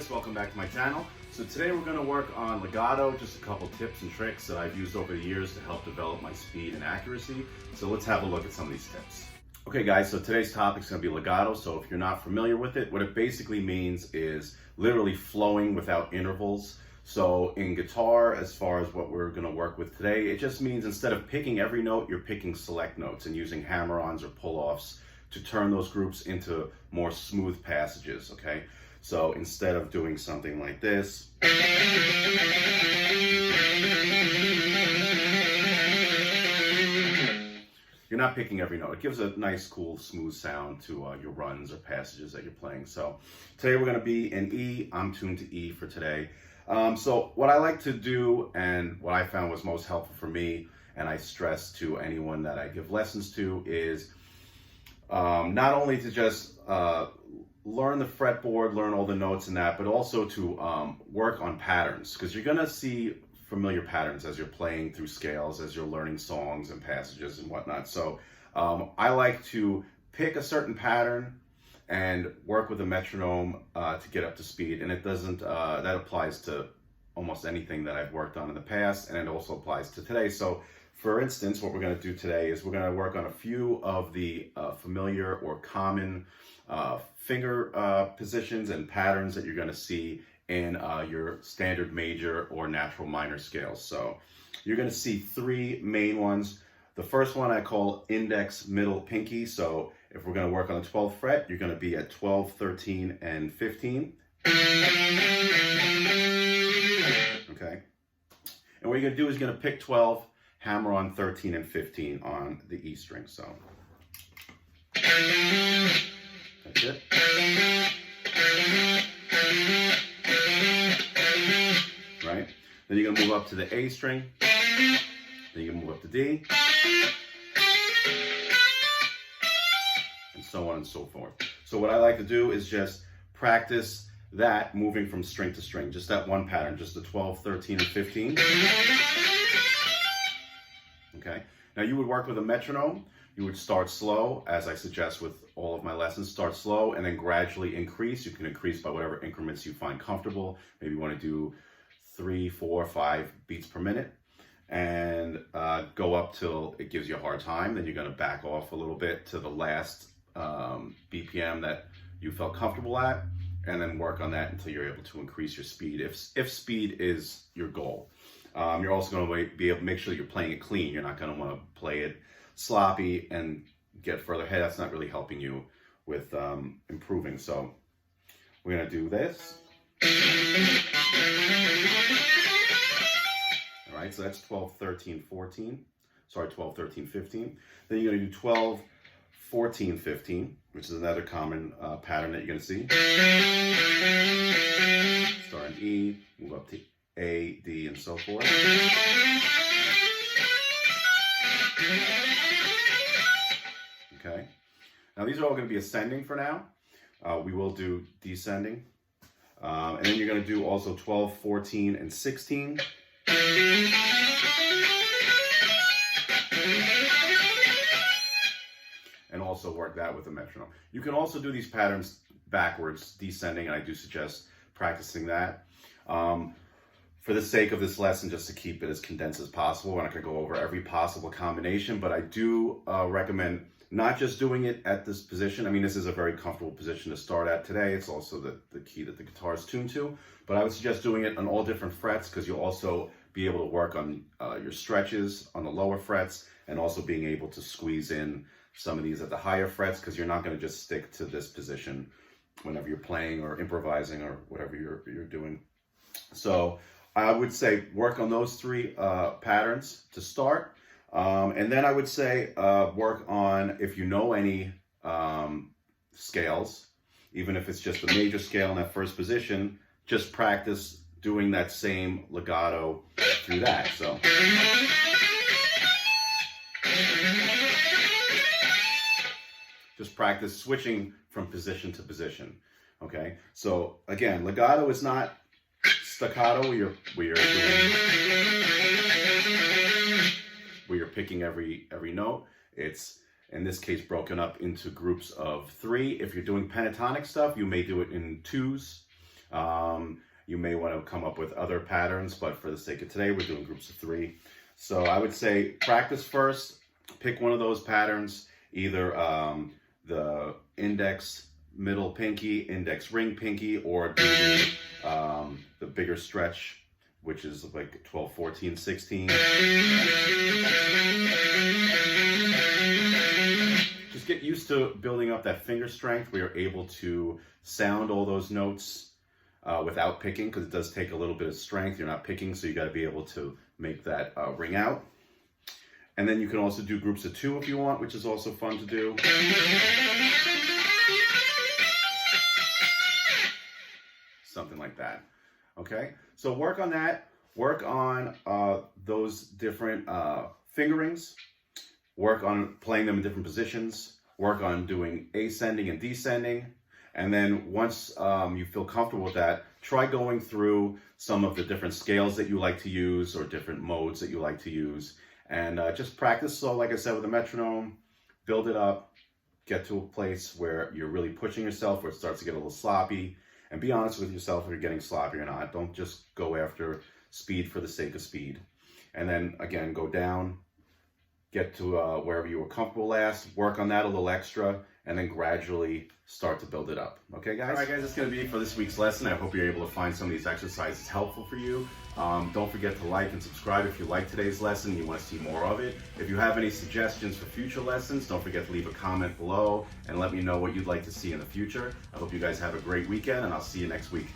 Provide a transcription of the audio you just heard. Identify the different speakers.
Speaker 1: guys, welcome back to my channel. So today we're going to work on legato, just a couple tips and tricks that I've used over the years to help develop my speed and accuracy. So let's have a look at some of these tips. Okay guys, so today's topic is going to be legato. So if you're not familiar with it, what it basically means is literally flowing without intervals. So in guitar, as far as what we're going to work with today, it just means instead of picking every note, you're picking select notes and using hammer-ons or pull-offs to turn those groups into more smooth passages, okay? So instead of doing something like this, you're not picking every note. It gives a nice, cool, smooth sound to your runs or passages that you're playing. So today we're going to be in E. I'm tuned to E for today. So what I like to do and what I found was most helpful for me, and I stress to anyone that I give lessons to, is not only to just learn the fretboard, learn all the notes and that, but also to work on patterns, because you're going to see familiar patterns as you're playing through scales, as you're learning songs and passages and whatnot. So I like to pick a certain pattern and work with a metronome to get up to speed. And it doesn't, that applies to almost anything that I've worked on in the past, and it also applies to today. So for instance, what we're going to do today is we're going to work on a few of the familiar or common finger positions and patterns that you're going to see in your standard major or natural minor scales. So you're going to see three main ones. The first one I call index, middle, pinky. So if we're going to work on the 12th fret, you're going to be at 12, 13, and 15. Okay. And what you're going to do is you're going to pick 12, hammer on 13 and 15 on the E string. So that's it. Right? Then you're going to move up to the A string. Then you're going to move up to D. And so on and so forth. So what I like to do is just practice that moving from string to string. Just that one pattern. Just the 12, 13, and 15. Okay. Now you would work with a metronome. You would start slow, as I suggest with all of my lessons. Start slow and then gradually increase. You can increase by whatever increments you find comfortable. Maybe you want to do 3, 4, 5 beats per minute, and go up till it gives you a hard time. Then you're going to back off a little bit to the last BPM that you felt comfortable at, and then work on that until you're able to increase your speed, if speed is your goal. You're also going to be able to make sure you're playing it clean. You're not going to want to play it sloppy and get further ahead. That's not really helping you with improving. So we're going to do this. All right, so that's 12, 13, 14. Sorry, 12, 13, 15. Then you're going to do 12, 14, 15, which is another common pattern that you're going to see. Start in E, move up to A, D, and so forth. Okay. Now these are all going to be ascending for now. We will do descending. And then you're going to do also 12, 14, and 16. And also work that with a metronome. You can also do these patterns backwards, descending, and I do suggest practicing that. For the sake of this lesson, just to keep it as condensed as possible, we're not going to go over every possible combination, but I do recommend not just doing it at this position. I mean, this is a very comfortable position to start at today. It's also the key that the guitar is tuned to, but I would suggest doing it on all different frets, because you'll also be able to work on your stretches on the lower frets, and also being able to squeeze in some of these at the higher frets, because you're not going to just stick to this position whenever you're playing or improvising or whatever you're doing. So I would say work on those three patterns to start. And then I would say work on, if you know any scales, even if it's just a major scale in that first position, just practice doing that same legato through that. So just practice switching from position to position. Okay, so again, legato is not staccato where you're picking every note. It's in this case broken up into groups of 3. If you're doing pentatonic stuff, you may do it in 2s. You may want to come up with other patterns, but for the sake of today, we're doing groups of 3. So I would say practice first, pick one of those patterns, either the index middle pinky, index ring pinky, or do the bigger stretch, which is like 12, 14, 16. Just get used to building up that finger strength where you're able to sound all those notes without picking, because it does take a little bit of strength. You're not picking, so you got to be able to make that ring out. And then you can also do groups of 2 if you want, which is also fun to do. Something like that. Okay, so work on that. Work on those different fingerings. Work on playing them in different positions. Work on doing ascending and descending. And then once you feel comfortable with that, try going through some of the different scales that you like to use or different modes that you like to use. And just practice. So like I said, with the metronome, build it up, get to a place where you're really pushing yourself, where it starts to get a little sloppy. And be honest with yourself if you're getting sloppy or not. Don't just go after speed for the sake of speed. And then again, go down, get to wherever you were comfortable last, work on that a little extra, and then gradually start to build it up. Okay, guys? All right, guys, that's going to be it for this week's lesson. I hope you're able to find some of these exercises helpful for you. Don't forget to like and subscribe if you like today's lesson and you want to see more of it. If you have any suggestions for future lessons, don't forget to leave a comment below and let me know what you'd like to see in the future. I hope you guys have a great weekend, and I'll see you next week.